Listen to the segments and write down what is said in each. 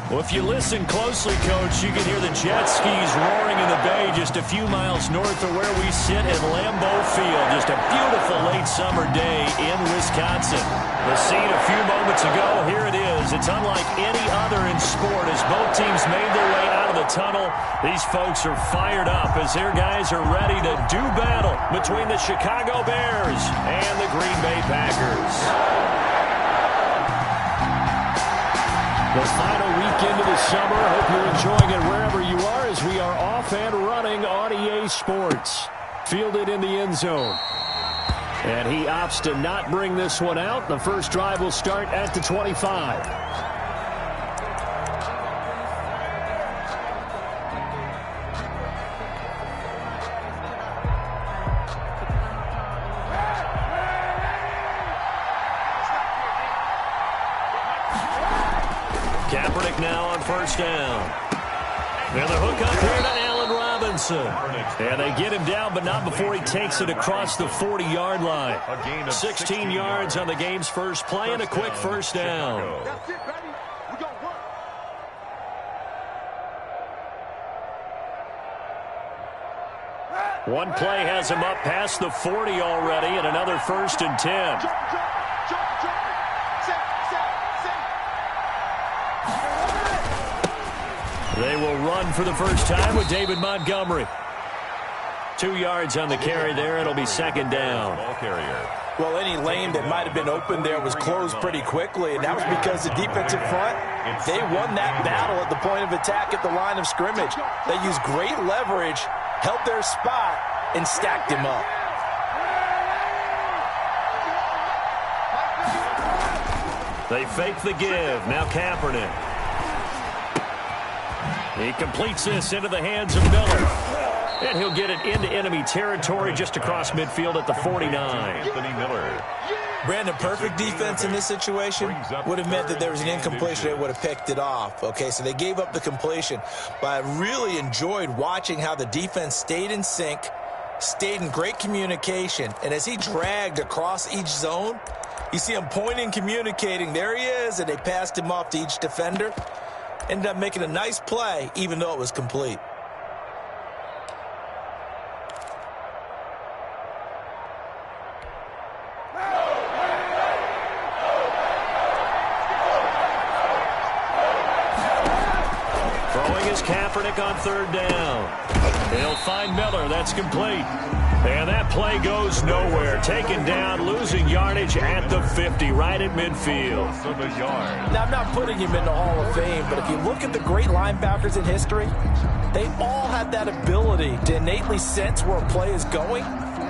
Well, if you listen closely, Coach, you can hear the jet skis roaring in the bay just a few miles north of where we sit at Lambeau Field. Just a beautiful late summer day in Wisconsin. The scene a few moments ago, here it is. It's unlike any other in sport as both teams made their way out of the tunnel. These folks are fired up as their guys are ready to do battle between the Chicago Bears and the Green Bay Packers. The final weekend of the summer. Hope you're enjoying it wherever you are as we are off and running on EA Sports. Fielded in the end zone. And he opts to not bring this one out. The first drive will start at the 25. Now on first down. And the hook up here to Allen Robinson. And they get him down, but not before he takes it across the 40-yard line. 16 yards on the game's first play and a quick first down. One play has him up past the 40 already, and another 1st and 10. They will run for the first time with David Montgomery. 2 yards on the carry there. It'll be second down. Well, any lane that might have been open there was closed pretty quickly, and that was because the defensive front, they won that battle at the point of attack at the line of scrimmage. They used great leverage, held their spot, and stacked him up. They fake the give. Now Kaepernick. He completes this into the hands of Miller. And he'll get it into enemy territory just across midfield at the 49. Brandon, perfect defense in this situation would have meant that there was an incompletion. They would have picked it off. Okay, so they gave up the completion. But I really enjoyed watching how the defense stayed in sync, stayed in great communication. And as he dragged across each zone, you see him pointing, communicating. There he is, and they passed him off to each defender. Ended up making a nice play, even though it was complete. Throwing is Kaepernick on third down. They'll find Miller. That's complete. And that play goes nowhere. Taken down, losing yardage at the 50, right at midfield. Now, I'm not putting him in the Hall of Fame, but if you look at the great linebackers in history, they all have that ability to innately sense where a play is going,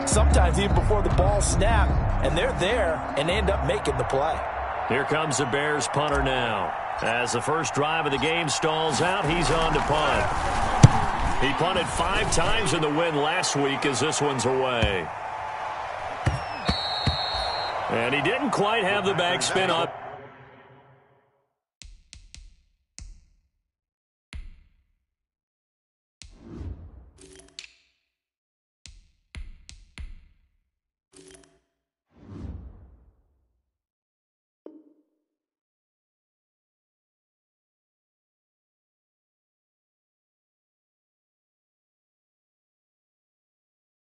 sometimes even before the ball snapped, and they're there, and they end up making the play. Here comes the Bears punter now. As the first drive of the game stalls out, he's on to punt. He punted 5 times in the win last week as this one's away. And he didn't quite have the backspin up.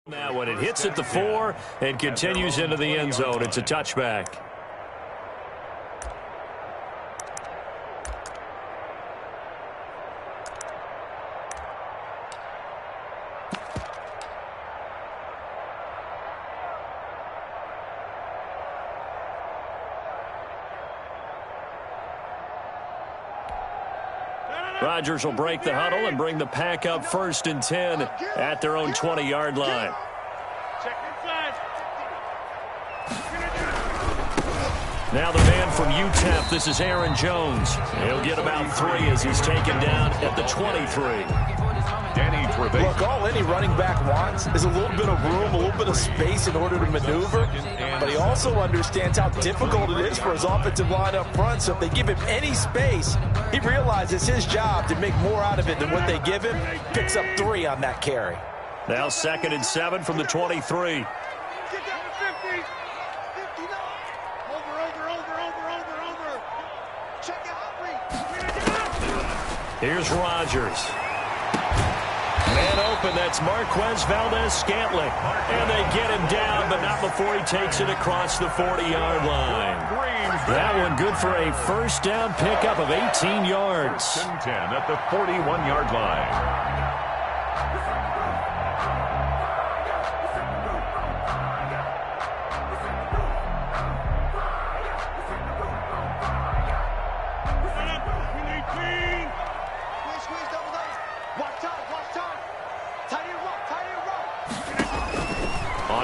Now when it hits at the 4 and continues into the end zone, it's a touchback. Rodgers will break the huddle and bring the pack up 1st and 10 at their own 20-yard line. Now the man from UTEP, this is Aaron Jones. He'll get about 3 as he's taken down at the 23. Look, all any running back wants is a little bit of room, a little bit of space in order to maneuver. But he also understands how difficult it is for his offensive line up front. So if they give him any space, he realizes his job to make more out of it than what they give him. Picks up 3 on that carry. Now 2nd and 7 from the 23. Here's Rodgers. Man open, that's Marquez Valdez-Scantling. And they get him down, but not before he takes it across the 40-yard line. That one good for a first down pickup of 18 yards. 10 at the 41-yard line.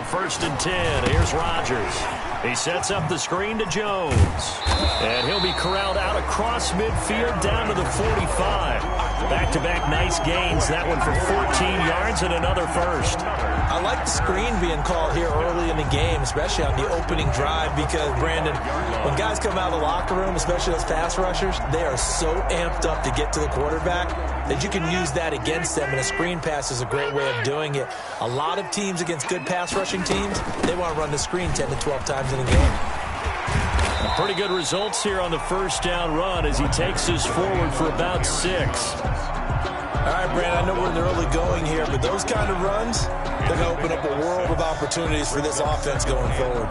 First and 10. Here's Rodgers. He sets up the screen to Jones. And he'll be corralled out across midfield down to the 45. Back-to-back nice gains. That one for 14 yards and another first. I like the screen being called here early in the game, especially on the opening drive, because, Brandon, when guys come out of the locker room, especially those pass rushers, they are so amped up to get to the quarterback that you can use that against them, and a screen pass is a great way of doing it. A lot of teams against good pass rushing teams, they want to run the screen 10 to 12 times in a game. Pretty good results here on the first down run as he takes us forward for about 6. All right, Brandon, I know we're in the early going here, but those kind of runs, they're going to open up a world of opportunities for this offense going forward.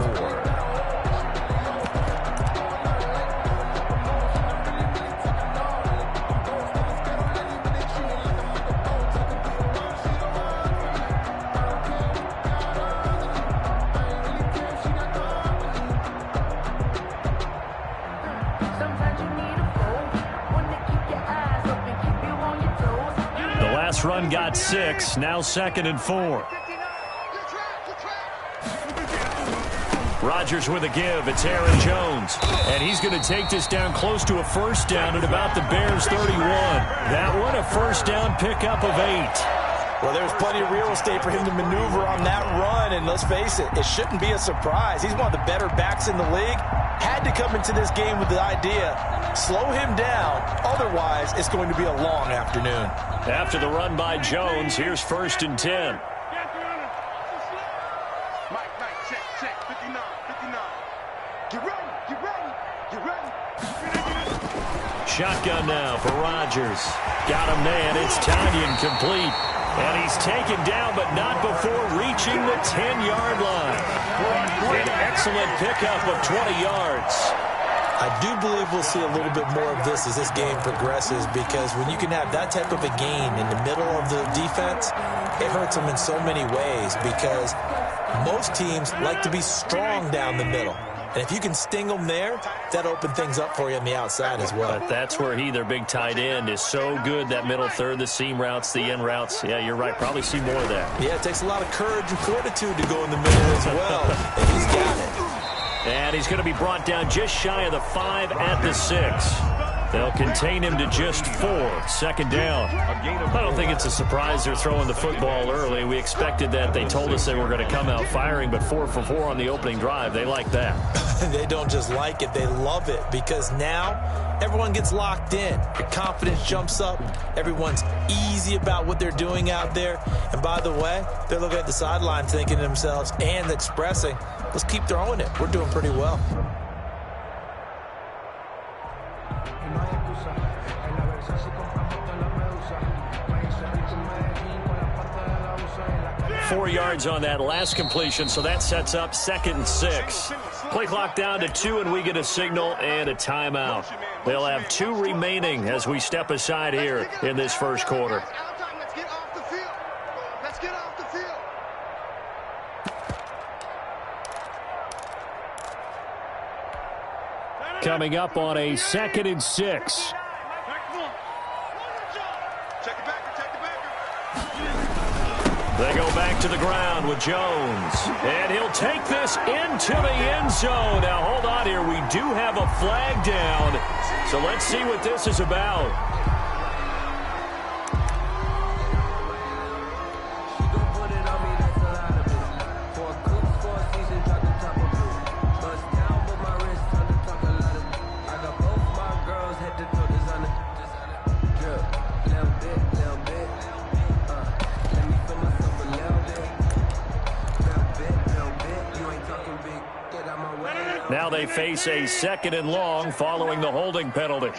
Run got 6, now 2nd and 4. Rodgers with a give. It's Aaron Jones. And he's going to take this down close to a first down at about the Bears' 31. That one a first down pickup of 8. Well, there's plenty of real estate for him to maneuver on that run, and let's face it, it shouldn't be a surprise. He's one of the better backs in the league. Had to come into this game with the idea, slow him down, otherwise it's going to be a long afternoon. After the run by Jones, here's 1st and 10. Shotgun now for Rodgers. Got him man. It's Tanyan complete. And he's taken down, but not before reaching the 10-yard line. An excellent pickup of 20 yards. I do believe we'll see a little bit more of this as this game progresses, because when you can have that type of a gain in the middle of the defense, it hurts them in so many ways, because most teams like to be strong down the middle. And if you can sting them there, that opens things up for you on the outside as well. But that's where their big tight end, is so good, that middle third, the seam routes, the end routes. Yeah, you're right. Probably see more of that. Yeah, it takes a lot of courage and fortitude to go in the middle as well, and he's got it. And he's going to be brought down just shy of the 5 at the 6. They'll contain him to just 4. 2nd down. I don't think it's a surprise they're throwing the football early. We expected that. They told us they were going to come out firing, but 4 for 4 on the opening drive. They like that. They don't just like it. They love it, because now everyone gets locked in. Your confidence jumps up. Everyone's easy about what they're doing out there. And by the way, they're looking at the sideline thinking to themselves and expressing, let's keep throwing it. We're doing pretty well. Four yards on that last completion, so that sets up 2nd and 6. Play clock down to 2, and we get a signal and a timeout. They'll have 2 remaining as we step aside here in this first quarter. Coming up on a 2nd and 6. They go back to the ground with Jones. And he'll take this into the end zone. Now, hold on here. We do have a flag down. So let's see what this is about. Now they face a 2nd and long following the holding penalty.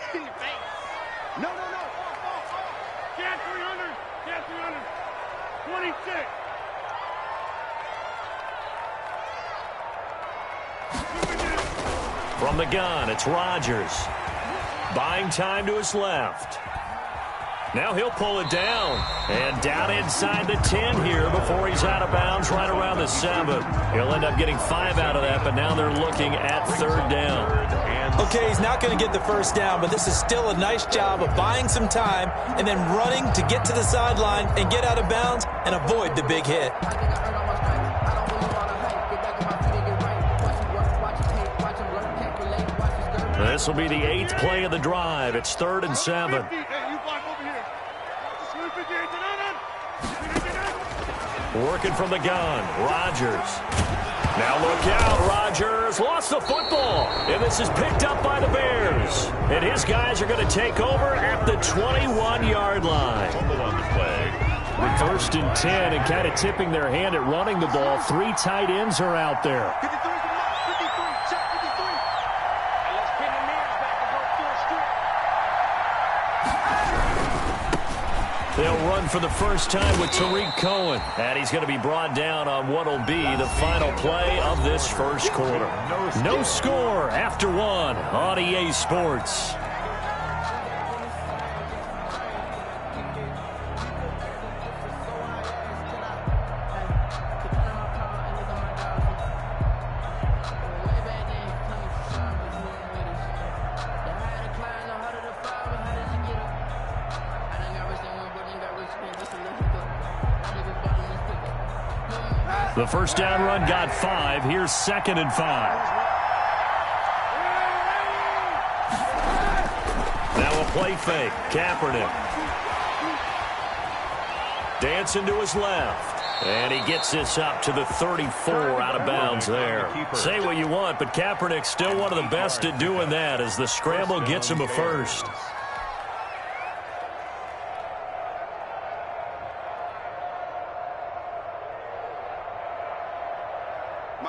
26. From the gun, it's Rodgers. Buying time to his left. Now he'll pull it down. And down inside the 10 here before he's out of bounds right around the 7. He'll end up getting 5 out of that, but now they're looking at 3rd down. Okay, he's not going to get the first down, but this is still a nice job of buying some time and then running to get to the sideline and get out of bounds and avoid the big hit. This will be the 8th play of the drive. It's 3rd and 7. Working from the gun, Rodgers. Now look out, Rodgers lost the football, and this is picked up by the Bears. And his guys are going to take over at the 21-yard line. With 1st and 10 and kind of tipping their hand at running the ball. 3 tight ends are out there. They'll run for the first time with Tariq Cohen. And he's going to be brought down on what will be the final play of this first quarter. No score after 1 on EA Sports. The first down run got 5. Here's 2nd and 5. Now a play fake. Kaepernick. Dancing to his left. And he gets this up to the 34 out of bounds there. Say what you want, but Kaepernick's still one of the best at doing that as the scramble gets him a first.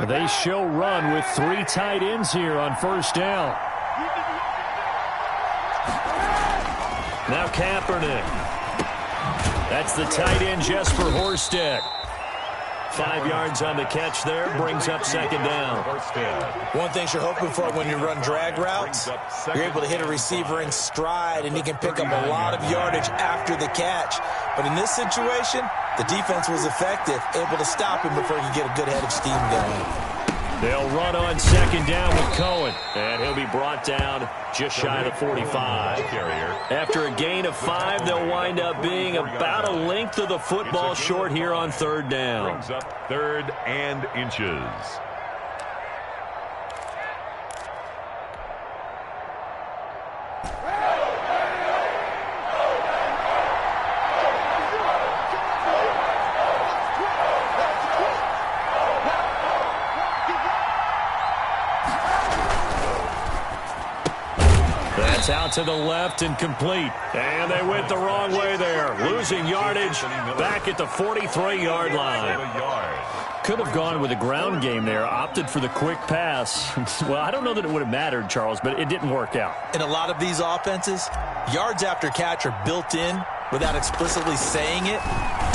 They show run with 3 tight ends here on first down. Now Kaepernick. That's the tight end Jesper Horsted. 5 yards on the catch there, brings up 2nd down. One thing you're hoping for when you run drag routes, you're able to hit a receiver in stride, and he can pick up a lot of yardage after the catch. But in this situation, the defense was effective, able to stop him before he could get a good head of steam going. They'll run on 2nd down with Cohen, and he'll be brought down just shy of the 45. After a gain of 5, they'll wind up being about a length of the football short here on 3rd down. Brings up 3rd and inches. That's out to the left and complete. And they went the wrong way there. Losing yardage back at the 43-yard line. Could have gone with a ground game there. Opted for the quick pass. Well, I don't know that it would have mattered, Charles, but it didn't work out. In a lot of these offenses, yards after catch are built in without explicitly saying it.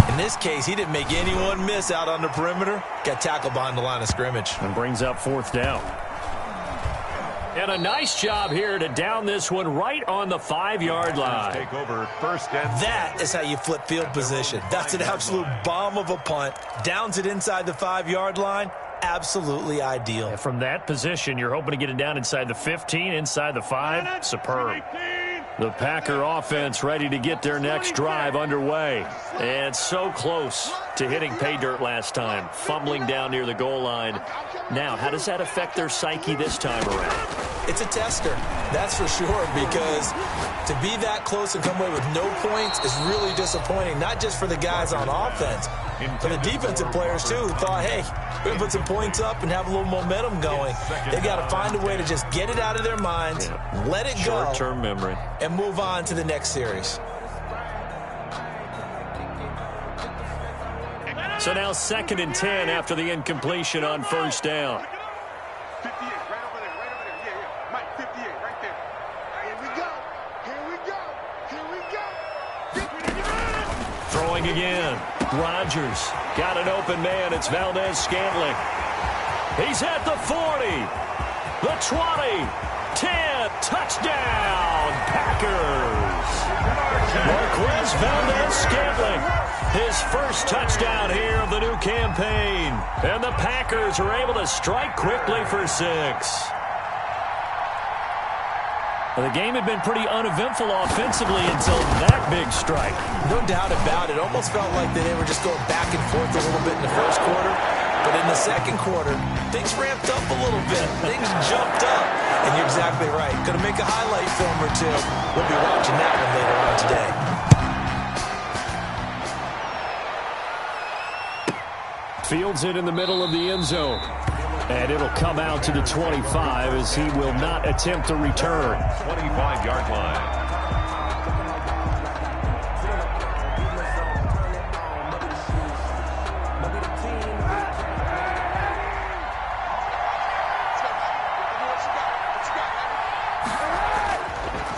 In this case, he didn't make anyone miss out on the perimeter. Got tackled behind the line of scrimmage. And brings up 4th down. And a nice job here to down this one right on the 5-yard line. Take over 1st and that is how you flip field position. That's an absolute bomb of a punt. Downs it inside the 5-yard line. Absolutely ideal. And from that position, you're hoping to get it down inside the 15, inside the 5. Superb. The Packer offense ready to get their next drive underway. And so close to hitting pay dirt last time. Fumbling down near the goal line. Now, how does that affect their psyche this time around? It's a tester, that's for sure, because to be that close and come away with no points is really disappointing, not just for the guys on offense, but the defensive players, too, who thought, hey, we're going to put some points up and have a little momentum going. They've got to find a way to just get it out of their minds, let it go, short-term memory, and move on to the next series. So now 2nd and 10 after the incompletion on first down. 58, right over there, right over there. Yeah. Mike, 58, right there. Here we go. Here we go. Here we go. throwing again. Rodgers got an open man. It's Valdez-Scantling. He's at the 40, the 20, 10, touchdown, Packers. Marquez Valdez-Scantling, his first touchdown here of the new campaign. And the Packers are able to strike quickly for 6. The game had been pretty uneventful offensively until that big strike. No doubt about it. Almost felt like they were just going back and forth a little bit in the first quarter. But in the second quarter, things ramped up a little bit. Things jumped up. And you're exactly right. Going to make a highlight film or two. We'll be watching that one later on today. Fields it in the middle of the end zone. And it'll come out to the 25 as he will not attempt to return. 25-yard line.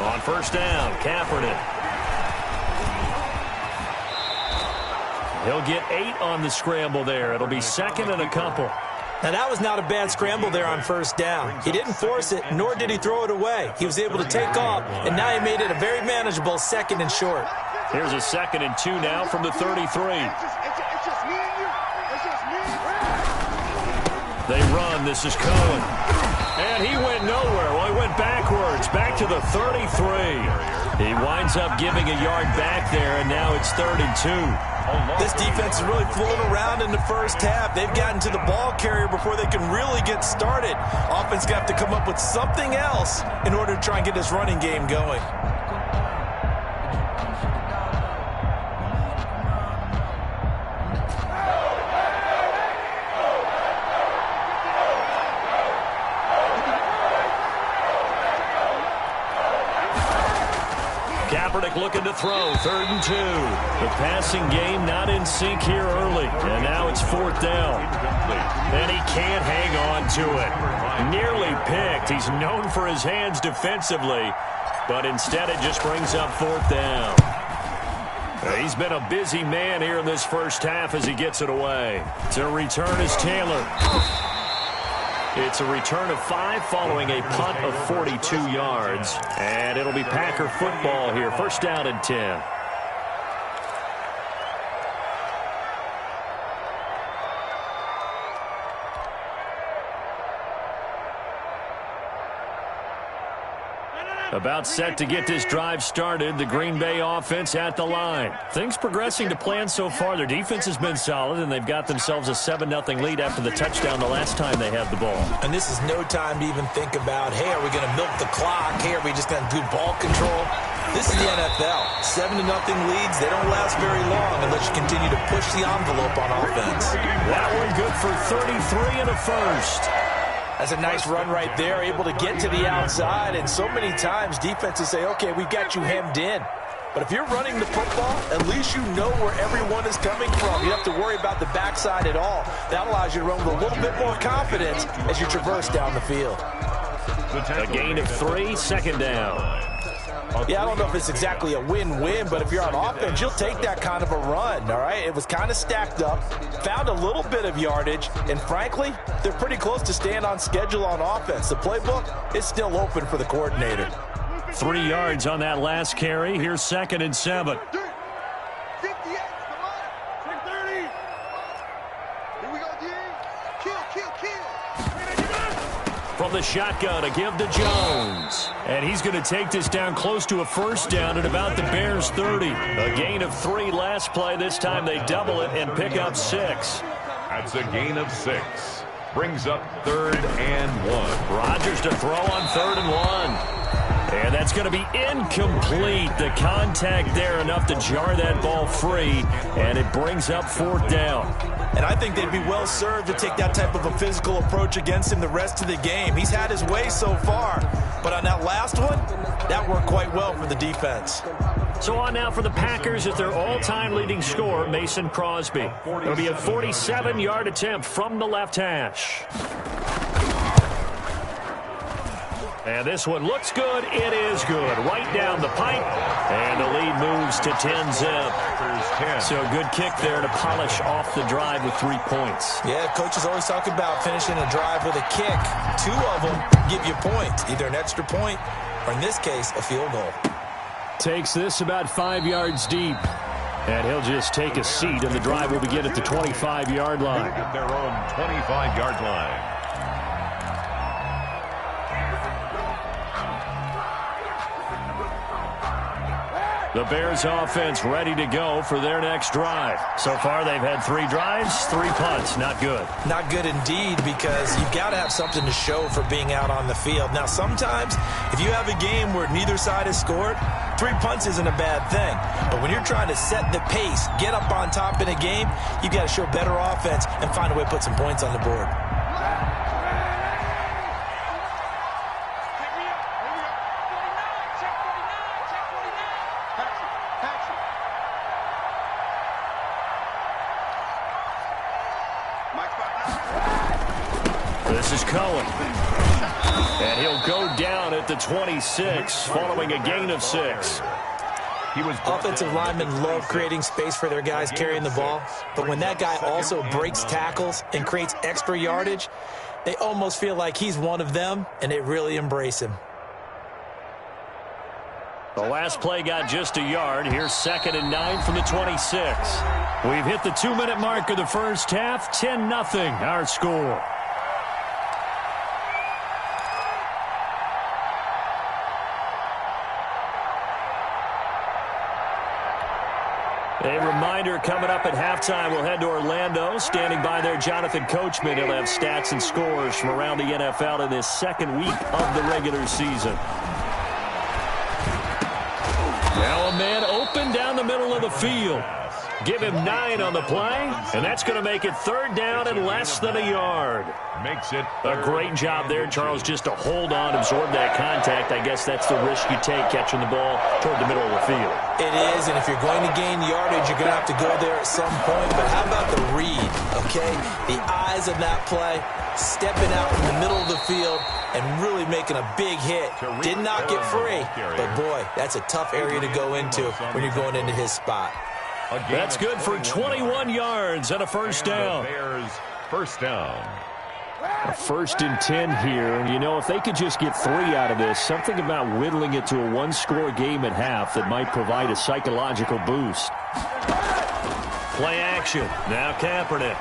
On first down, Kaepernick. He'll get 8 on the scramble there. It'll be second and a couple. Now, that was not a bad scramble there on first down. He didn't force it, nor did he throw it away. He was able to take off, and now he made it a very manageable second and short. Here's a 2nd and 2 now from the 33. They run. This is Cohen. And he went nowhere. Well, he went backwards, back to the 33. He winds up giving a yard back there, and now it's 3rd and 2. This defense is really floating around in the first half. They've gotten to the ball carrier before they can really get started. Offense going to have to come up with something else in order to try and get this running game going. Kaepernick looking to throw, 3rd and 2. The passing game not in sync here early, and now it's 4th down. And he can't hang on to it. Nearly picked. He's known for his hands defensively, but instead it just brings up 4th down. He's been a busy man here in this first half as he gets it away. To return is Taylor. It's a return of 5 following a punt of 42 yards. And it'll be Packer football here. First down and 10. About set to get this drive started. The Green Bay offense at the line. Things progressing to plan so far. Their defense has been solid, and they've got themselves a 7-0 lead after the touchdown the last time they had the ball. And this is no time to even think about, hey, are we going to milk the clock? Hey, are we just going to do ball control? This is the NFL. 7-0 leads, they don't last very long unless you continue to push the envelope on offense. That one good for 33 and a first. That's a nice run right there, able to get to the outside. And so many times defenses say, okay, we've got you hemmed in. But if you're running the football, at least you know where everyone is coming from. You don't have to worry about the backside at all. That allows you to run with a little bit more confidence as you traverse down the field. A gain of 3, 2nd down. Yeah, I don't know if it's exactly a win-win, but if you're on offense, you'll take that kind of a run, all right? It was kind of stacked up, found a little bit of yardage, and frankly, they're pretty close to staying on schedule on offense. The playbook is still open for the coordinator. 3 yards on that last carry. Here's 2nd and 7. From the shotgun, a give to Jones. And he's going to take this down close to a first down at about the Bears' 30. A gain of 3 last play. This time they double it and pick up 6. That's a gain of 6. Brings up 3rd and 1. Rodgers to throw on 3rd and 1. And that's going to be incomplete. The contact there enough to jar that ball free. And it brings up 4th down. And I think they'd be well served to take that type of a physical approach against him the rest of the game. He's had his way so far. But on that last one, that worked quite well for the defense. So on now for the Packers at their all-time leading scorer, Mason Crosby. It'll be a 47-yard attempt from the left hash. And this one looks good. It is good. Right down the pipe. And the lead moves to 10-zip. So a good kick there to polish off the drive with 3 points. Yeah, coaches always talk about finishing a drive with a kick. 2 of them give you points, either an extra point or, in this case, a field goal. Takes this about 5 yards deep. And he'll just take a seat, and the drive will begin at the 25-yard line. At their own 25-yard line. The Bears offense ready to go for their next drive. So far, they've had 3 drives, 3 punts. Not good. Not good indeed, because you've got to have something to show for being out on the field. Now, sometimes, if you have a game where neither side has scored, 3 punts isn't a bad thing. But when you're trying to set the pace, get up on top in a game, you've got to show better offense and find a way to put some points on the board. This is Cohen. And he'll go down at the 26 following a gain of 6. Offensive linemen love creating space for their guys carrying the ball, but when that guy also breaks tackles and creates extra yardage, they almost feel like he's one of them, and they really embrace him. The last play got just a yard. Here's 2nd and 9 from the 26. We've hit the 2-minute mark of the first half. 10-0 our score. A reminder, coming up at halftime, we'll head to Orlando. Standing by there, Jonathan Coachman. He'll have stats and scores from around the NFL in this 2nd week of the regular season. Now a man open down the middle of the field. Give him 9 on the play, and that's going to make it 3rd down and less than a yard. Makes it a great job there, Charles, just to hold on, absorb that contact. I guess that's the risk you take, catching the ball toward the middle of the field. It is, and if you're going to gain yardage, you're going to have to go there at some point. But how about the read, okay? The eyes of that play, stepping out in the middle of the field and really making a big hit. Did not get free, but boy, that's a tough area to go into when you're going into his spot. That's good for 21 yards and a first down. Bears first down. A 1st and 10 here. You know, if they could just get 3 out of this, something about whittling it to a 1-score game at half that might provide a psychological boost. Play action. Now Kaepernick.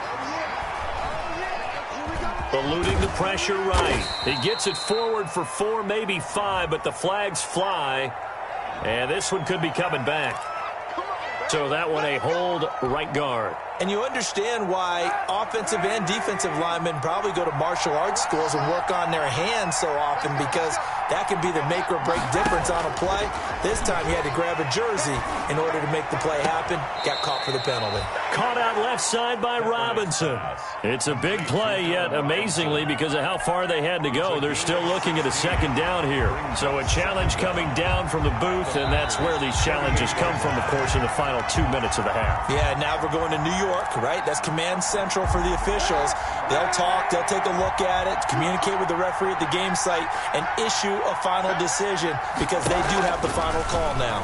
Eluding the pressure right. He gets it forward for 4, maybe 5, but the flags fly. And this one could be coming back. So that one a hold right guard. And you understand why offensive and defensive linemen probably go to martial arts schools and work on their hands so often, because that can be the make or break difference on a play. This time he had to grab a jersey in order to make the play happen. Got caught for the penalty. Caught out left side by Robinson. It's a big play, yet amazingly, because of how far they had to go, they're still looking at a 2nd down here. So a challenge coming down from the booth, and that's where these challenges come from, of course, in the final 2 minutes of the half. Yeah, now we're going to New York, right? That's command central for the officials. They'll talk, they'll take a look at it, communicate with the referee at the game site, and issue a final decision, because they do have the final call now.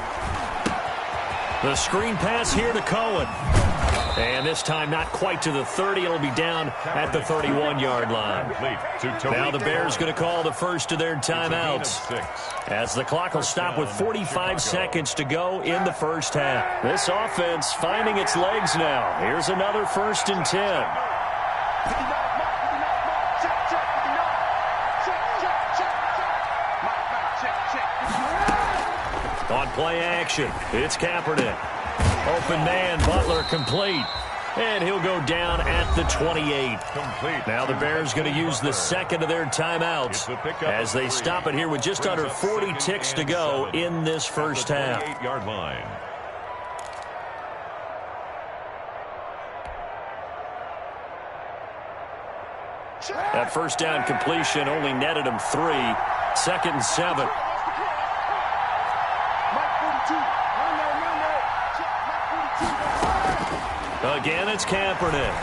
The screen pass here to Cohen. And this time not quite to the 30. It'll be down at the 31-yard line. Now the Bears going to call the first of their timeouts, as the clock will stop with 45 seconds to go in the first half. This offense finding its legs now. Here's another 1st and 10. On play action, it's Kaepernick. Open man, Butler complete. And he'll go down at the 28. Now the Bears going to use the 2nd of their timeouts as they stop it here with just under 40 ticks to go in this first half. That first down completion only netted him 3. 2nd and 7. Again, it's Kaepernick.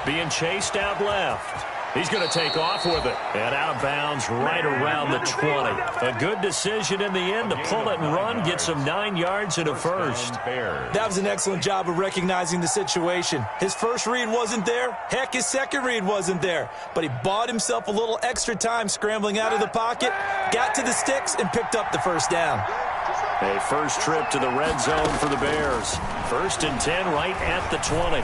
Being chased out left. He's going to take off with it. And out of bounds right around the 20. A good decision in the end to pull it and run, get some 9 yards and a first. That was an excellent job of recognizing the situation. His first read wasn't there. Heck, his second read wasn't there. But he bought himself a little extra time scrambling out of the pocket, got to the sticks, and picked up the first down. A first trip to the red zone for the Bears. 1st and 10 right at the 20.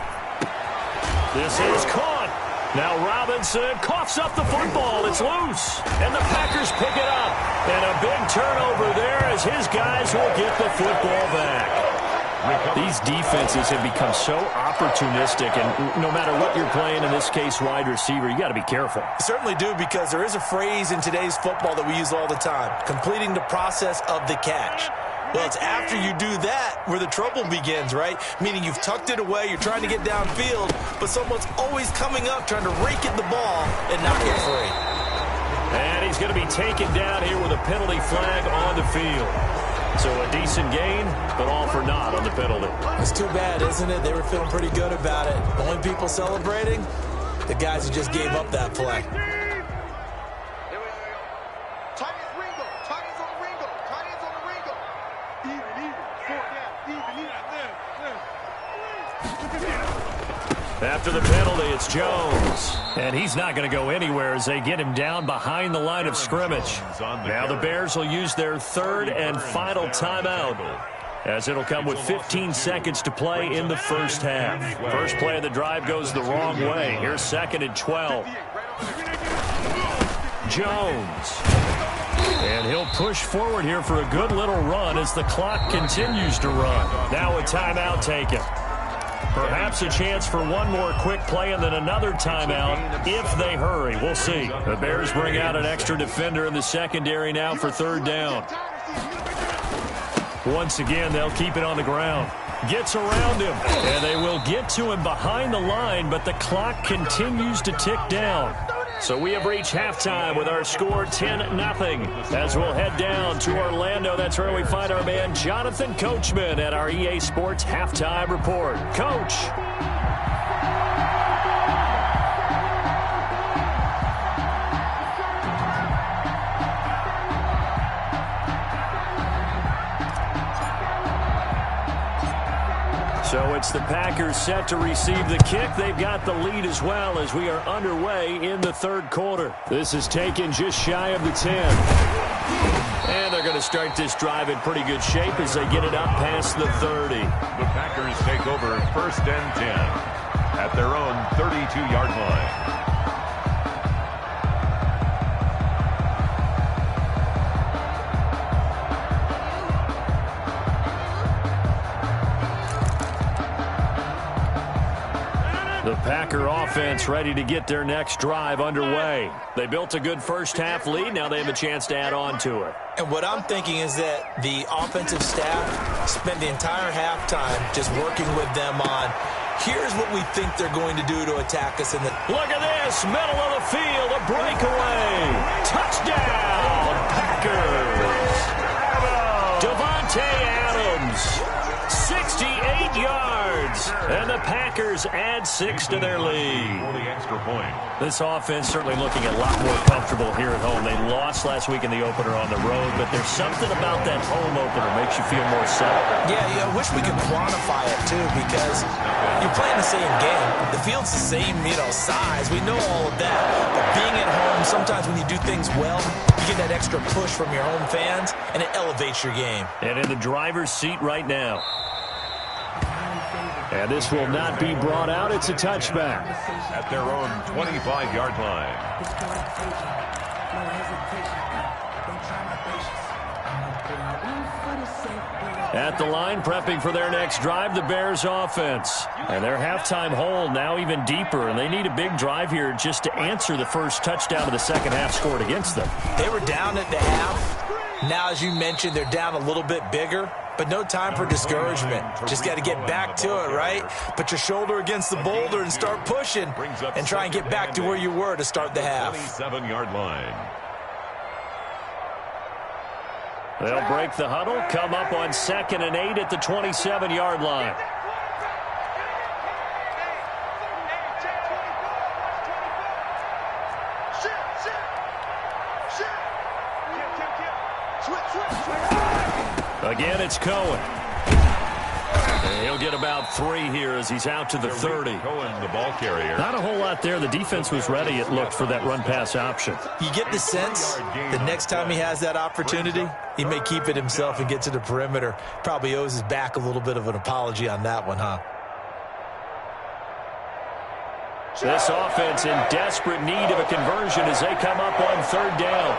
This is caught. Now Robinson coughs up the football. It's loose. And the Packers pick it up. And a big turnover there as his guys will get the football back. These defenses have become so opportunistic, and no matter what you're playing, in this case wide receiver, you got to be careful. You certainly do, because there is a phrase in today's football that we use all the time: completing the process of the catch. Well, it's after you do that where the trouble begins, right? Meaning you've tucked it away, you're trying to get downfield, but someone's always coming up trying to rake at the ball and knock it free. And he's going to be taken down here with a penalty flag on the field. So a decent gain, but all for naught on the penalty. It's too bad, isn't it? They were feeling pretty good about it. The only people celebrating, the guys who just gave up that play. After the penalty, it's Jones. And he's not going to go anywhere as they get him down behind the line of scrimmage. Now the Bears will use their third and final timeout, as it'll come with 15 seconds to play in the first half. First play of the drive goes the wrong way. Here's 2nd and 12. Jones. And he'll push forward here for a good little run as the clock continues to run. Now a timeout taken. Perhaps a chance for one more quick play and then another timeout if they hurry. We'll see. The Bears bring out an extra defender in the secondary now for 3rd down. Once again, they'll keep it on the ground. Gets around him, and they will get to him behind the line, but the clock continues to tick down. So we have reached halftime with our score 10-0. As we'll head down to Orlando, that's where we find our man Jonathan Coachman at our EA Sports Halftime Report. Coach. So it's the Packers set to receive the kick. They've got the lead as well as we are underway in the 3rd quarter. This is taken just shy of the 10. And they're going to start this drive in pretty good shape as they get it up past the 30. The Packers take over 1st and 10 at their own 32-yard line. The Packer offense ready to get their next drive underway. They built a good first half lead. Now they have a chance to add on to it. And what I'm thinking is that the offensive staff spent the entire halftime just working with them on, here's what we think they're going to do to attack us in the... Look at this, middle of the field, a breakaway. Touchdown, Packers. Devontae Adams, 68 yards. And the Packers add 6 to their lead. For the extra point. This offense certainly looking a lot more comfortable here at home. They lost last week in the opener on the road, but there's something about that home opener makes you feel more settled. Yeah, I wish we could quantify it, too, because you're playing the same game. The field's the same, size. We know all of that. But being at home, sometimes when you do things well, you get that extra push from your home fans, and it elevates your game. And in the driver's seat right now. And this will not be brought out. It's a touchback. At their own 25-yard line. At the line, prepping for their next drive, the Bears offense. And their halftime hole now even deeper, and they need a big drive here just to answer the first touchdown of the second half scored against them. They were down at the half. Now, as you mentioned, they're down a little bit bigger. But no time for discouragement. Just got to get back to it, right? Put your shoulder against the boulder and start pushing and try and get back to where you were to start the half. 27-yard line. They'll break the huddle, come up on 2nd and 8 at the 27-yard line. Again, it's Cohen. And he'll get about 3 here as he's out to the 30. Cohen, the ball carrier. Not a whole lot there. The defense was ready, it looked, for that run-pass option. You get the sense the next time he has that opportunity, he may keep it himself and get to the perimeter. Probably owes his back a little bit of an apology on that one, huh? This offense in desperate need of a conversion as they come up on 3rd down.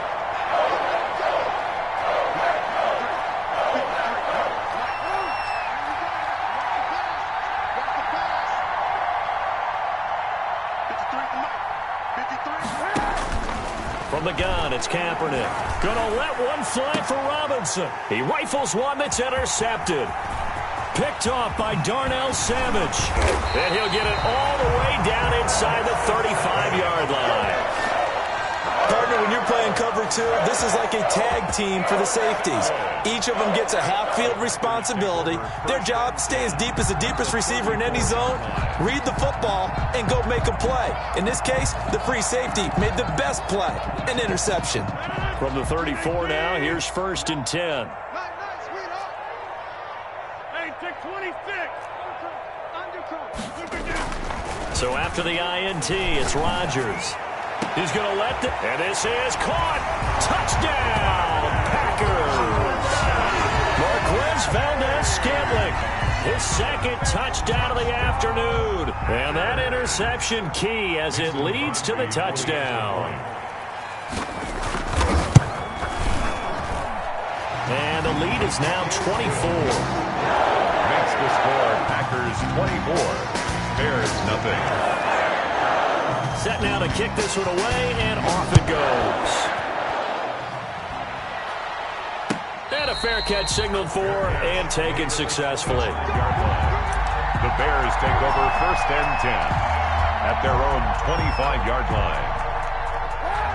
From the gun, it's Kaepernick. Gonna let one fly for Robinson. He rifles one that's intercepted. Picked off by Darnell Savage. And he'll get it all the way down inside the 35-yard line. Partner, when you're playing cover 2, this is like a tag team for the safeties. Each of them gets a half-field responsibility. Their job, stay as deep as the deepest receiver in any zone, read the football, and go make a play. In this case, the free safety made the best play, an interception. From the 34 now, here's 1st and 10. So after the INT, it's Rodgers. He's going to let the... And this is caught. Touchdown, Packers. Marquez Valdez-Scantling. His 2nd touchdown of the afternoon. And that interception key as it leads to the touchdown. And the lead is now 24. Makes the score Packers 24. Bears nothing. Set now to kick this one away, and off it goes. And a fair catch signaled for and taken successfully. The Bears take over 1st and 10 at their own 25-yard line.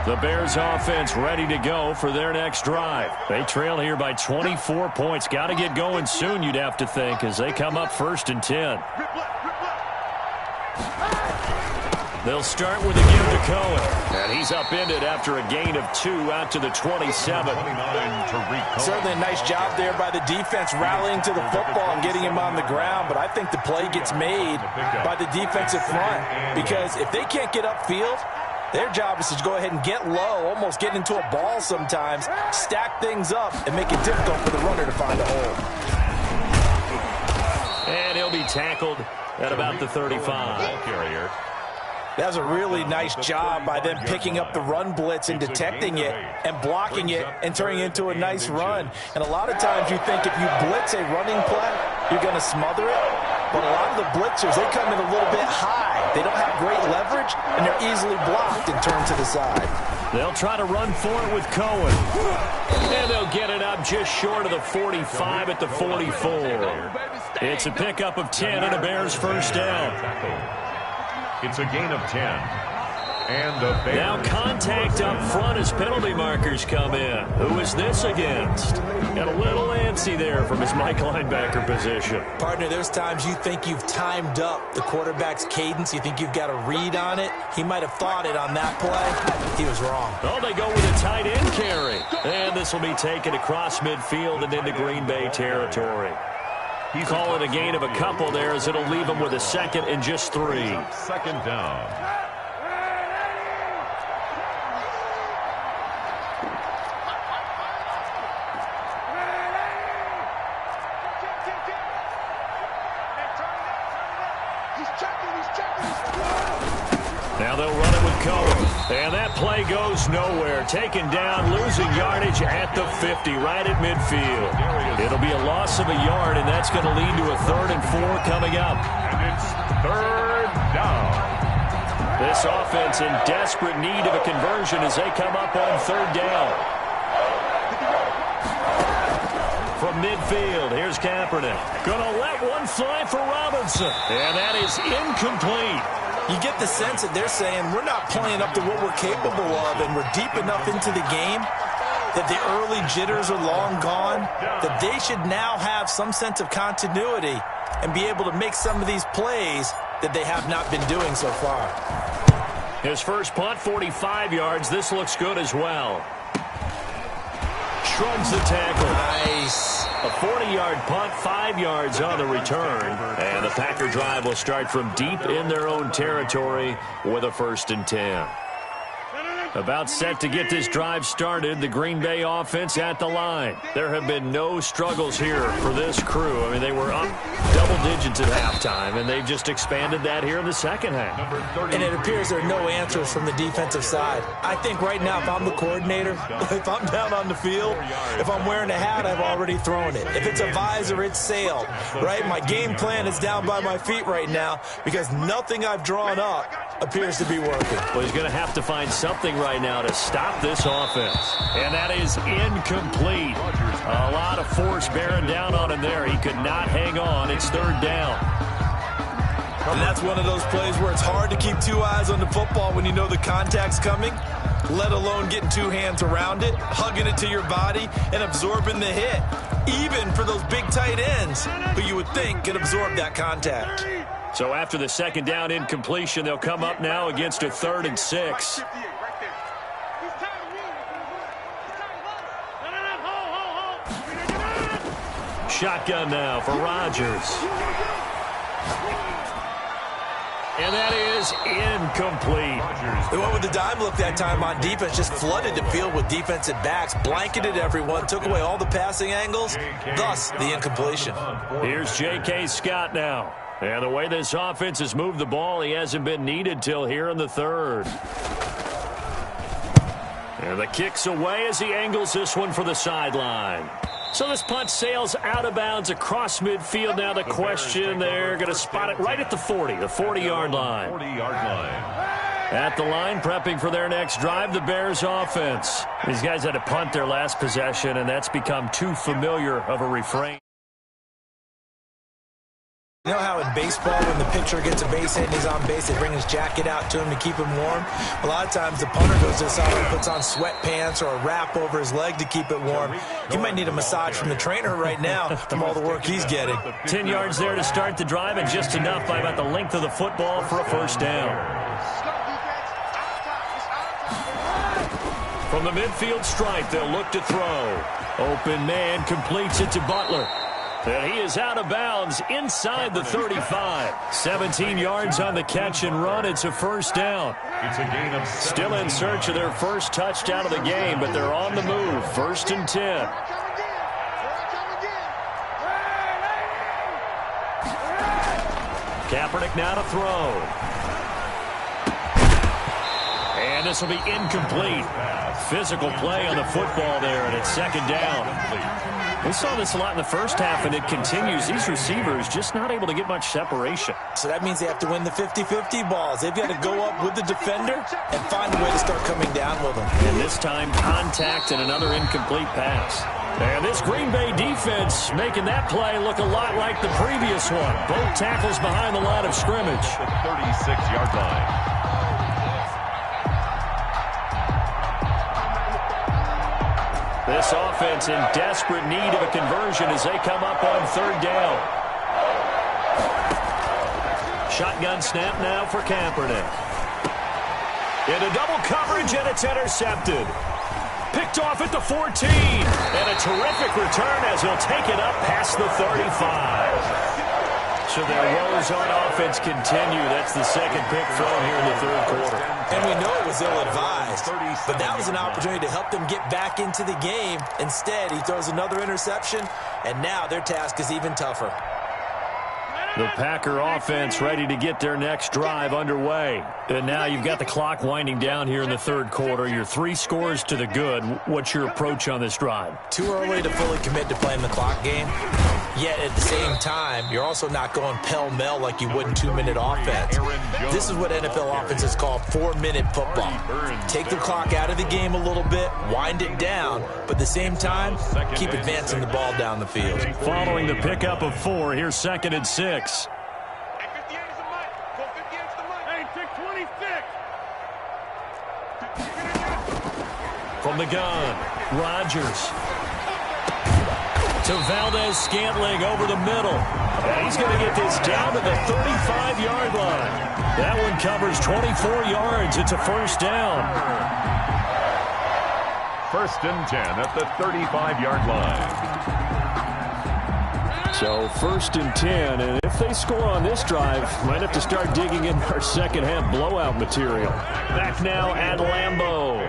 The Bears offense ready to go for their next drive. They trail here by 24 points. Got to get going soon, you'd have to think, as they come up 1st and 10. They'll start with a give to Cohen. And he's upended after a gain of 2 out to the 27. Certainly a nice job there by the defense rallying to the football and getting him on the ground. But I think the play gets made by the defensive front. Because if they can't get upfield, their job is to go ahead and get low, almost get into a ball sometimes, stack things up, and make it difficult for the runner to find a hole. And he'll be tackled at about the 35. That was a really nice job by them picking up the run blitz and detecting it and blocking it and turning it into a nice run. And a lot of times you think if you blitz a running play, you're going to smother it. But a lot of the blitzers, they come in a little bit high. They don't have great leverage, and they're easily blocked and turned to the side. They'll try to run for it with Cohen. And they'll get it up just short of the 45 at the 44. It's a pickup of 10 and a Bears 1st down. It's a gain of 10. And the Bears. Now contact up front as penalty markers come in. Who is this against? Got a little antsy there from his Mike linebacker position. Partner, there's times you think you've timed up the quarterback's cadence. You think you've got a read on it. He might have thought it on that play. He was wrong. Oh, they go with a tight end carry. And this will be taken across midfield and into Green Bay territory. Call it a gain of a couple there as it'll leave him with a 2nd and just 3. 2nd down. Now they'll run it with Cohen. And that play goes nowhere. Taken down, losing yardage at the 50, right at midfield. It'll be a loss of a yard, and that's going to lead to a 3rd and 4 coming up. And it's 3rd down. This offense in desperate need of a conversion as they come up on 3rd down. From midfield, here's Kaepernick. Gonna let one fly for Robinson. And that is incomplete. You get the sense that they're saying we're not playing up to what we're capable of, and we're deep enough into the game that the early jitters are long gone, that they should now have some sense of continuity and be able to make some of these plays that they have not been doing so far. His first punt, 45 yards. This looks good as well. Shrugs the tackle. Nice. A 40-yard punt, 5 yards on the return. And the Packer drive will start from deep in their own territory with a 1st and 10. About set to get this drive started, the Green Bay offense at the line. There have been no struggles here for this crew. I mean, they were up double digits at halftime, and they've just expanded that here in the second half. And it appears there are no answers from the defensive side. I think right now, if I'm the coordinator, if I'm down on the field, if I'm wearing a hat, I've already thrown it. If it's a visor, it's sailed, right? My game plan is down by my feet right now because nothing I've drawn up appears to be working. Well, he's going to have to find something right now to stop this offense. And that is incomplete. A lot of force bearing down on him there. He could not hang on. It's 3rd down. And that's one of those plays where it's hard to keep 2 eyes on the football when you know the contact's coming, let alone getting 2 hands around it, hugging it to your body, and absorbing the hit. Even for those big tight ends who you would think could absorb that contact. So after the 2nd down incompletion, they'll come up now against a 3rd and 6. Shotgun now for Rodgers. And that is incomplete. They went with the dime look that time on defense, just flooded the field with defensive backs, blanketed everyone, took away all the passing angles, thus the incompletion. Here's J.K. Scott now. And the way this offense has moved the ball, he hasn't been needed till here in the 3rd. And the kick's away as he angles this one for the sideline. So this punt sails out of bounds across midfield. Now the question, they're going to spot it right at the 40, the 40-yard line. 40-yard line. At the line, prepping for their next drive, the Bears offense. These guys had to punt their last possession, and that's become too familiar of a refrain. You know how in baseball, when the pitcher gets a base hit and he's on base, they bring his jacket out to him to keep him warm? A lot of times the punter goes to the side and puts on sweatpants or a wrap over his leg to keep it warm. He might need a massage from the trainer right now from all the work he's getting. 10 yards there to start the drive, and just enough by about the length of the football for a 1st down. From the midfield stripe, they'll look to throw. Open man completes it to Butler. And he is out of bounds inside the 35. 17 yards on the catch and run. It's a 1st down. It's a gain of 7. Still in search of their first touchdown of the game, but they're on the move. 1st and 10. Kaepernick now to throw. And this will be incomplete. Physical play on the football there, and it's 2nd down. We saw this a lot in the first half, and it continues. These receivers just not able to get much separation. So that means they have to win the 50-50 balls. They've got to go up with the defender and find a way to start coming down with them. And this time, contact and another incomplete pass. And this Green Bay defense making that play look a lot like the previous one. Both tackles behind the line of scrimmage. The 36-yard line. This offense in desperate need of a conversion as they come up on 3rd down. Shotgun snap now for Kaepernick. Into double coverage, and it's intercepted. Picked off at the 14. And a terrific return as he'll take it up past the 35. So their woes on offense continue. That's the 2nd pick thrown here in the 3rd quarter. And we know it was ill-advised, but that was an opportunity to help them get back into the game. Instead, he throws another interception, and now their task is even tougher. The Packer offense ready to get their next drive underway. And now you've got the clock winding down here in the 3rd quarter. You're 3 scores to the good. What's your approach on this drive? Too early to fully commit to playing the clock game. Yet at the same time, you're also not going pell-mell like you would in 2-minute offense. This is what NFL offenses call 4-minute football. Take the clock out of the game a little bit, wind it down, but at the same time, keep advancing the ball down the field. Following the pickup of 4, here's 2nd and 6. From the gun, Rodgers. To Valdez-Scantling over the middle. And he's going to get this down to the 35-yard line. That one covers 24 yards. It's a 1st down. 1st and 10 at the 35-yard line. So 1st and 10, and if they score on this drive, might have to start digging in our second half blowout material. Back now at Lambeau.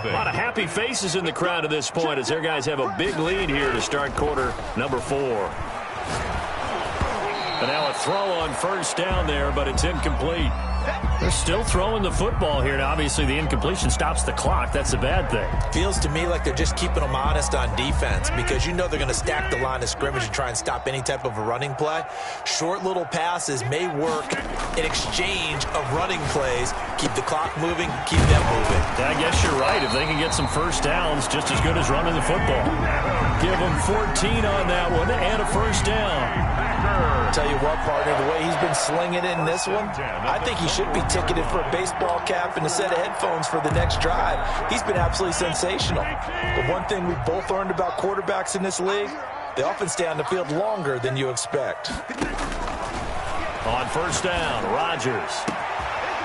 A lot of happy faces in the crowd at this point as their guys have a big lead here to start quarter number 4. And now a throw on 1st down there, but it's incomplete. They're still throwing the football here, and obviously the incompletion stops the clock. That's a bad thing. Feels to me like they're just keeping them honest on defense because you know they're going to stack the line of scrimmage and try and stop any type of a running play. Short little passes may work in exchange of running plays. Keep the clock moving, keep them moving. I guess you're right. If they can get some 1st downs, just as good as running the football. Give them 14 on that one and a 1st down. Tell you what, partner, the way he's been slinging it in this one, I think he should be ticketed for a baseball cap and a set of headphones for the next drive. He's been absolutely sensational. The one thing we've both learned about quarterbacks in this league, they often stay on the field longer than you expect. On 1st down, Rodgers.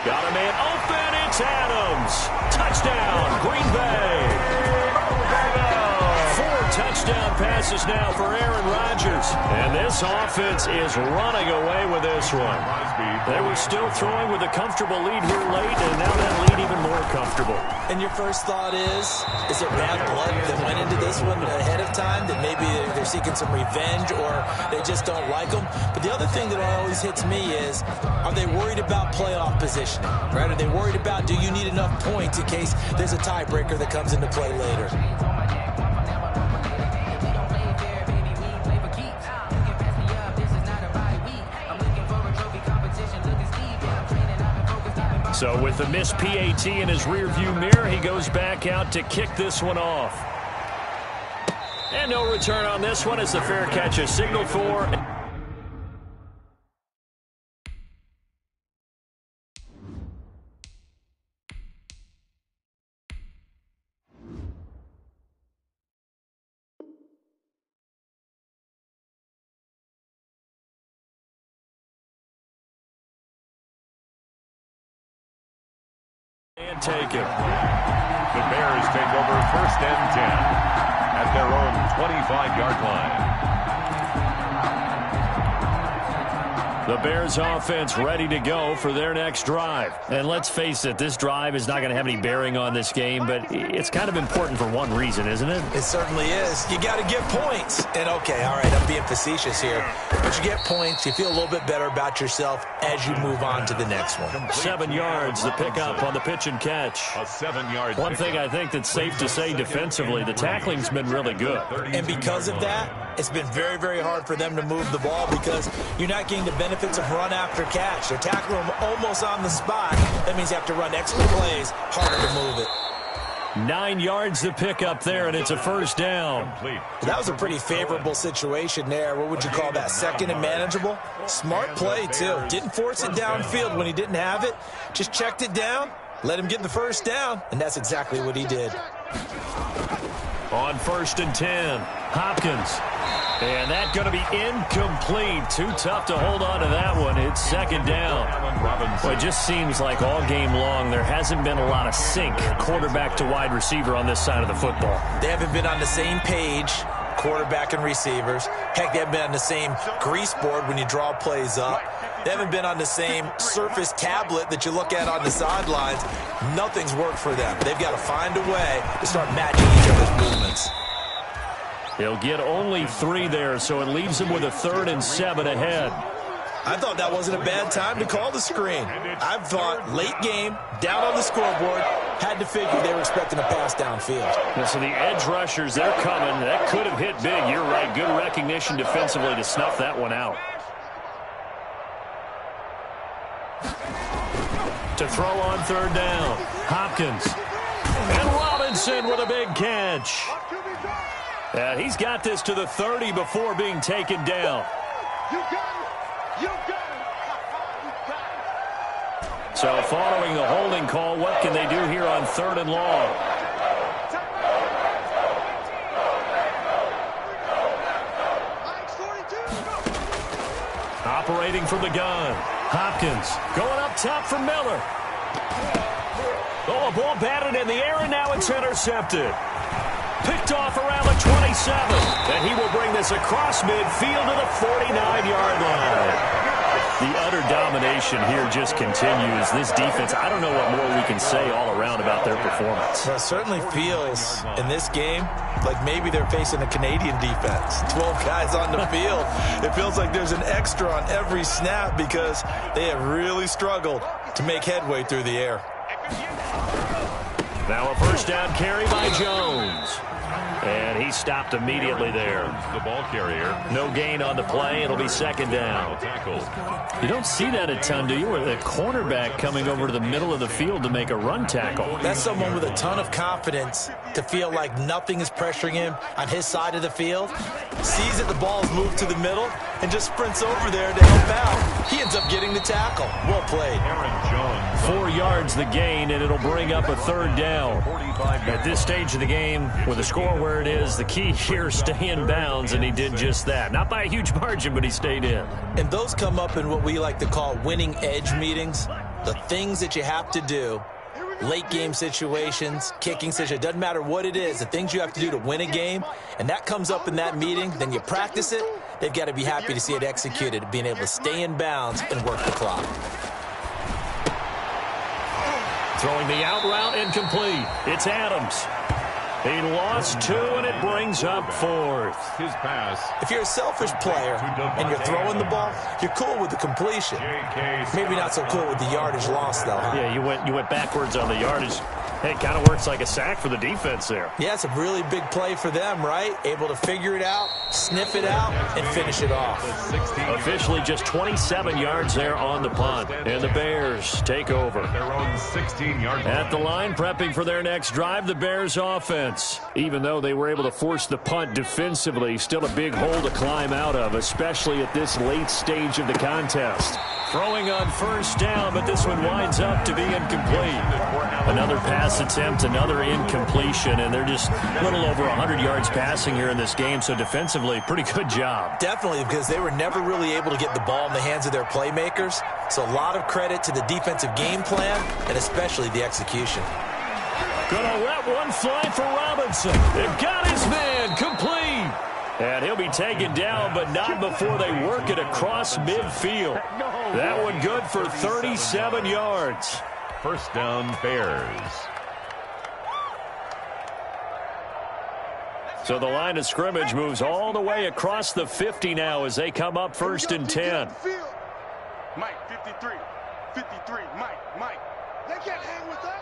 Got a man open, it's Adams. Touchdown, Green Bay. 4 touchdown passes now for Aaron Rodgers. And this offense is running away with this one. They were still throwing with a comfortable lead here late, and now that lead even more comfortable. And your first thought is there bad blood that went into this one ahead of time, that maybe they're seeking some revenge or they just don't like them? But the other thing that always hits me is, are they worried about playoff positioning, right? Are they worried about, do you need enough points in case there's a tiebreaker that comes into play later? So with the missed PAT in his rearview mirror, he goes back out to kick this one off. And no return on this one as the fair catch is signaled for. And take it. The Bears take over 1st and 10 at their own 25-yard line. The Bears offense ready to go for their next drive. And let's face it, this drive is not going to have any bearing on this game, but it's kind of important for one reason, isn't it? It certainly is. You got to get points. And okay, all right, I'm being facetious here. But you get points, you feel a little bit better about yourself as you move on to the next one. 7 yards, the pickup on the pitch and catch. A 7-yard One thing I think that's safe to say defensively, the tackling's been really good. And because of that, it's been very, very hard for them to move the ball because you're not getting the benefits of run after catch. They're tackling them almost on the spot. That means you have to run extra plays, harder to move it. 9 yards the pickup there, and it's a 1st down. That was a pretty favorable situation there. What would you call that? Second and manageable? Smart play, too. Didn't force it downfield when he didn't have it. Just checked it down, let him get the 1st down, and that's exactly what he did. On 1st and 10, Hopkins. And that's going to be incomplete. Too tough to hold on to that one. It's 2nd down. Well, it just seems like all game long there hasn't been a lot of sync quarterback to wide receiver on this side of the football. They haven't been on the same page, quarterback and receivers. Heck, they haven't been on the same grease board when you draw plays up. They haven't been on the same Surface tablet that you look at on the sidelines. Nothing's worked for them. They've got to find a way to start matching each other's movements. He'll get only 3 there, so it leaves him with a 3rd and 7 ahead. I thought that wasn't a bad time to call the screen. I thought late game, down on the scoreboard, had to figure they were expecting a pass downfield. Yeah, so the edge rushers, they're coming. That could have hit big. You're right. Good recognition defensively to snuff that one out. To throw on 3rd down, Hopkins. And Robinson with a big catch. And he's got this to the 30 before being taken down. You got it. You got it. So following the holding call, what can they do here on 3rd and long? Operating from the gun. Hopkins going up top for Miller. Oh, a ball batted in the air, and now it's intercepted. Picked off around the 27. And he will bring this across midfield to the 49-yard line. The utter domination here just continues. This defense, I don't know what more we can say all around about their performance. Well, it certainly feels in this game like maybe they're facing a Canadian defense. 12 guys on the field. It feels like there's an extra on every snap because they have really struggled to make headway through the air. Now a first down carry by Jones. And he stopped immediately there. The ball carrier. No gain on the play. It'll be second down. You don't see that a ton, do you? With a cornerback coming over to the middle of the field to make a run tackle. That's someone with a ton of confidence to feel like nothing is pressuring him on his side of the field. Sees that the ball is moved to the middle and just sprints over there to help out. He ends up getting the tackle. Well played. 4 yards the gain, and it'll bring up a third down. At this stage of the game, with the score where it is, the key here, stay in bounds, and he did just that. Not by a huge margin, but he stayed in. And those come up in what we like to call winning edge meetings. The things that you have to do, late game situations, kicking situations, doesn't matter what it is, the things you have to do to win a game, and that comes up in that meeting, then you practice it, they've got to be happy to see it executed, being able to stay in bounds and work the clock. Throwing the out route incomplete. It's Adams. He lost 2, and it brings up 4th. His pass. If you're a selfish player and you're throwing the ball, you're cool with the completion. Maybe not so cool with the yardage loss, though, huh? Yeah, you went backwards on the yardage. Hey, it kind of works like a sack for the defense there. Yeah, it's a really big play for them, right? Able to figure it out, sniff it out, and finish it off. Officially just 27 yards there on the punt. And the Bears take over. Their own 16-yard line. At the line, prepping for their next drive, the Bears offense. Even though they were able to force the punt defensively, still a big hole to climb out of, especially at this late stage of the contest. Throwing on first down, but this one winds up to be incomplete. Another pass attempt, another incompletion, and they're just a little over 100 yards passing here in this game, so defensively, pretty good job. Definitely, because they were never really able to get the ball in the hands of their playmakers, so a lot of credit to the defensive game plan, and especially the execution. Gonna let one fly for Robinson. They've got his man, complete. And he'll be taken down, but not before they work it across midfield. That one good for 37 yards. First down, Bears. So the line of scrimmage moves all the way across the 50 now as they come up first and 10. Mike, 53. 53. Mike. They can't hang with us.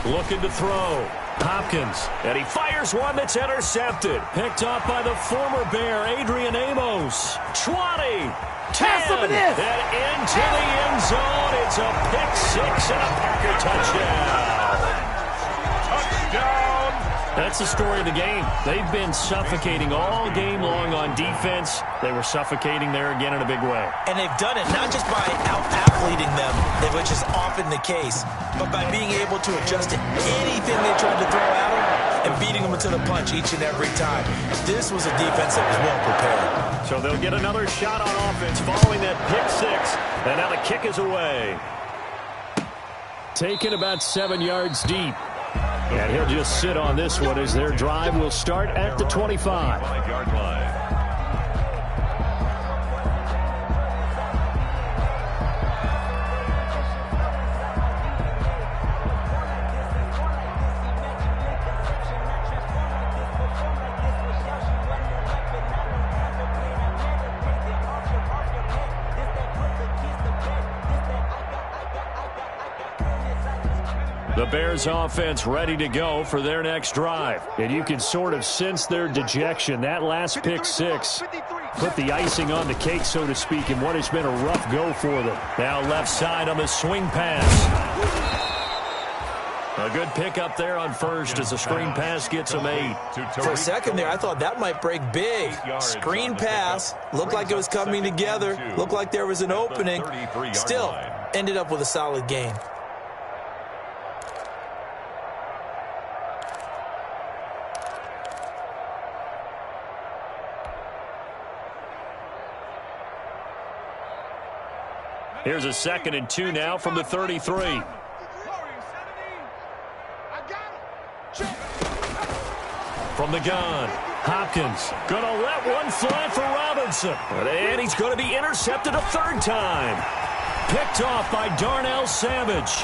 Looking to throw. Hopkins, and he fires one that's intercepted. Picked off by the former Bear, Adrian Amos. 20, 10, and into the end zone. It's a pick 6 and a Packer touchdown. Touchdown. That's the story of the game. They've been suffocating all game long on defense. They were suffocating there again in a big way. And they've done it not just by out-athleting them, which is often the case, but by being able to adjust to anything they tried to throw at them and beating them to the punch each and every time. This was a defense that was well prepared. So they'll get another shot on offense following that pick 6. And now the kick is away. Taken about 7 yards deep. And he'll just sit on this one as their drive will start at the 25. 5-yard line. The Bears offense ready to go for their next drive. And you can sort of sense their dejection. That last pick 6 put the icing on the cake, so to speak, in what has been a rough go for them. Now left side on the swing pass. A good pickup there on first as the screen pass gets them 8. For a second there, I thought that might break big. Screen pass. Looked like it was coming together. Looked like there was an opening. Still, ended up with a solid gain. Here's a 2nd and 2 now from the 33. from the gun. Hopkins going to let one fly for Robinson. And he's going to be intercepted a third time. Picked off by Darnell Savage.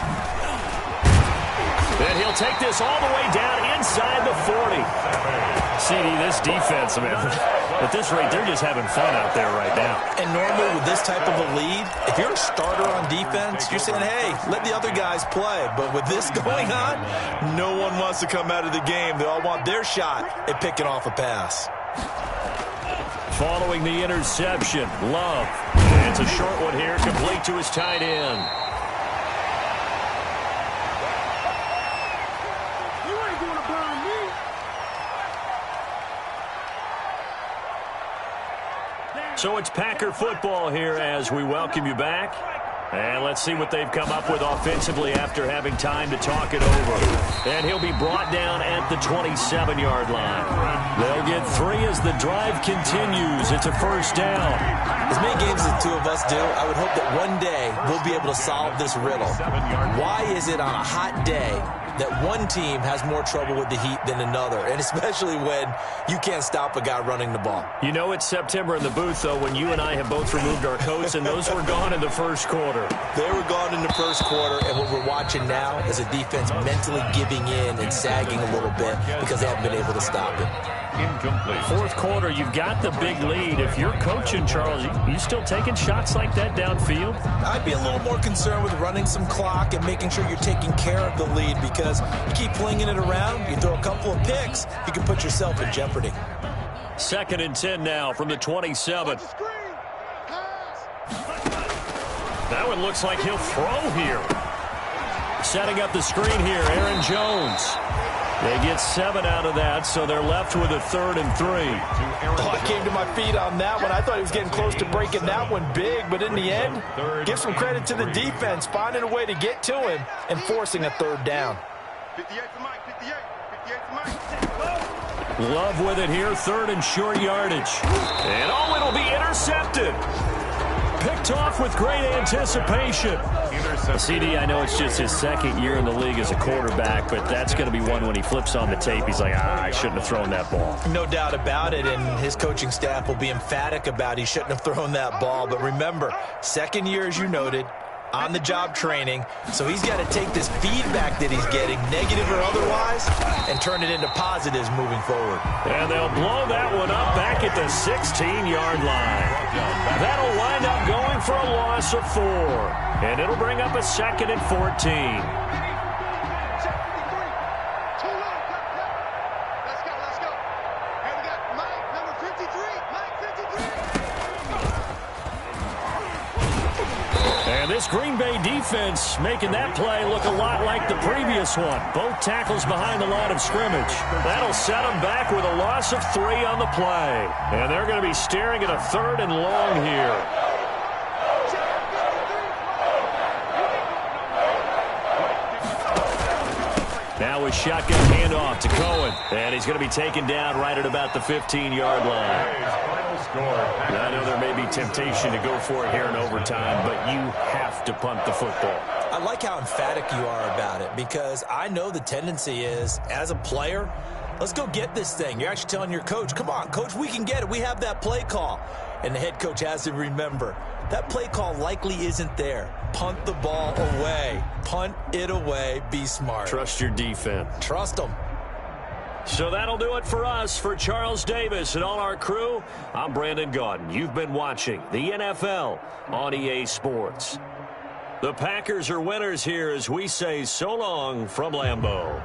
And he'll take this all the way down inside the 40. CD, this defense, man, at this rate, they're just having fun out there right now. And normally with this type of a lead, if you're a starter on defense, you're saying, hey, let the other guys play. But with this going on, no one wants to come out of the game. They all want their shot at picking off a pass. Following the interception, Love. And it's a short one here, complete to his tight end. So it's Packer football here as we welcome you back. And let's see what they've come up with offensively after having time to talk it over. And he'll be brought down at the 27-yard line. They'll get 3 as the drive continues. It's a first down. As many games as the two of us do, I would hope that one day we'll be able to solve this riddle. Why is it on a hot day that one team has more trouble with the heat than another, and especially when you can't stop a guy running the ball? You know it's September in the booth, though, when you and I have both removed our coats, and those were gone in the first quarter. They were gone in the first quarter, and what we're watching now is a defense mentally giving in and sagging a little bit because they haven't been able to stop it. Incomplete. Fourth quarter, you've got the big lead. If you're coaching, Charles, you still taking shots like that downfield? I'd be a little more concerned with running some clock and making sure you're taking care of the lead, because you keep flinging it around, you throw a couple of picks, you can put yourself in jeopardy. 2nd and 10 now from the 27. That one looks like he'll throw here. Setting up the screen here, Aaron Jones. They get 7 out of that, so they're left with a 3rd and 3. Oh, I came to my feet on that one. I thought he was getting close to breaking that one big, but in the end, give some credit to the defense, finding a way to get to him and forcing a 3rd down. 58 for Mike, 58 for Mike. Love with it here, 3rd and short yardage. And it'll be intercepted. Picked off with great anticipation. CD, I know it's just his 2nd year in the league as a quarterback, but that's going to be one when he flips on the tape. He's like, I shouldn't have thrown that ball. No doubt about it, and his coaching staff will be emphatic about he shouldn't have thrown that ball. But remember, 2nd year, as you noted, on-the-job training, so he's got to take this feedback that he's getting, negative or otherwise, and turn it into positives moving forward. And they'll blow that one up back at the 16-yard line. That'll wind up going for a loss of 4, and it'll bring up a 2nd and 14. This Green Bay defense making that play look a lot like the previous one. Both tackles behind the line of scrimmage. That'll set them back with a loss of 3 on the play. And they're going to be staring at a 3rd and long here. Now a shotgun handoff to Cohen. And he's going to be taken down right at about the 15-yard line. I know there may be temptation to go for it here in overtime, but you have to punt the football. I like how emphatic you are about it, because I know the tendency is, as a player, let's go get this thing. You're actually telling your coach, come on, coach, we can get it. We have that play call. And the head coach has to remember, that play call likely isn't there. Punt the ball away. Punt it away. Be smart. Trust your defense. Trust them. So that'll do it for us. For Charles Davis and all our crew, I'm Brandon Gaudin. You've been watching the NFL on EA Sports. The Packers are winners here as we say so long from Lambeau.